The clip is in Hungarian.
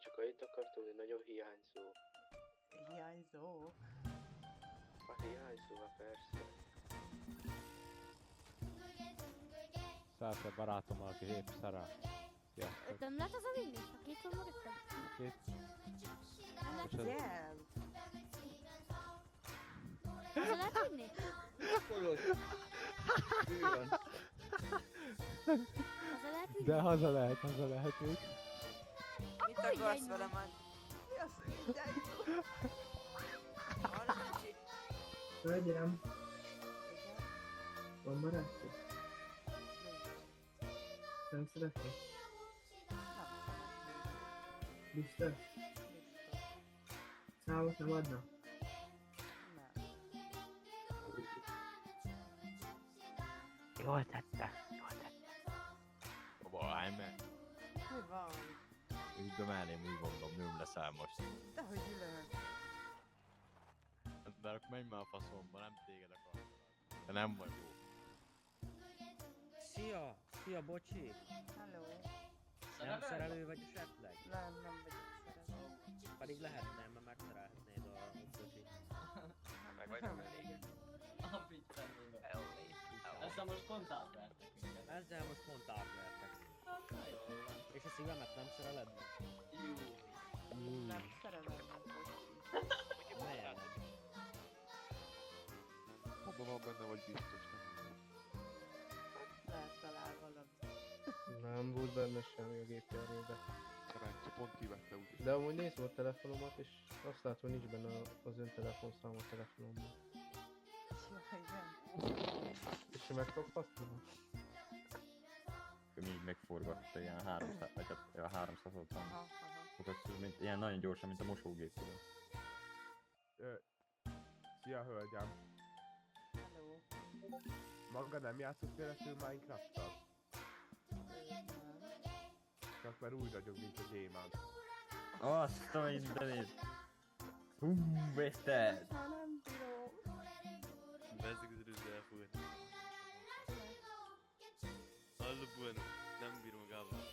Csak annyit akartam, hogy nagyon hiányzó. Hiányzó? A hiányzó, persze. Szállsz a barátommal, aki hép szará. Sziasztok. Nem lehet az a vinni? A két van mögöttem? Két. Nem lehet, És ez... Igen. az lehet vinni? Fogod. Mi van? Az lehet vinni? De haza lehet még. Mit akarsz velem már? Mi az, hogy hiányzó? Arra nincs. Hölgyem, van barátja? Nem szeretnék? Biztos? Számot nem adna? Jól tette. Baba, állj meg. Mi van? Üldöm elém, úgy gondolom, nőm leszel most. Dehogy ülök. De akkor menj már a faszomba, nem téged akarok. De nem vagy jó. Szia! Szia, bocsi! Hello. Nem szerelő vagy esetleg? Nem vagyok szerelő. Pedig lehetne, mert megszerelhetnéd a bocsit. Meg vagy nem elég. Ezzel most pont átvertek minket. Ezzel most pont átvertek. És a szívemet nem szereled meg? Nem szerelem, nem bocsi. Miért? Abban van benne, vagy biztos nem. Lehet talál valami. Nem volt benne semmi a gépjárműben. Szerencsé, pont kivette úgy. De amúgy nézd a telefonomat, és azt látom, hogy nincs benne az ön telefonszám a telefonomban. Ja, igen. És meg tudok használni? Akkor így megforgatta ilyen 300, vagy hát 360 Aha. fokat, mint ilyen nagyon gyorsan, mint a mosógép, tudod. Szia, hölgyem! Hello. Maga nem játszott véletlenül Minecraft-tal? Csak már úgy ragyog, mint a gyémánt. Azt a mindenit! Veszted! Ha nem bírom. Bezzeg az előző elfogadni. Halló, bueno, nem bírom magával.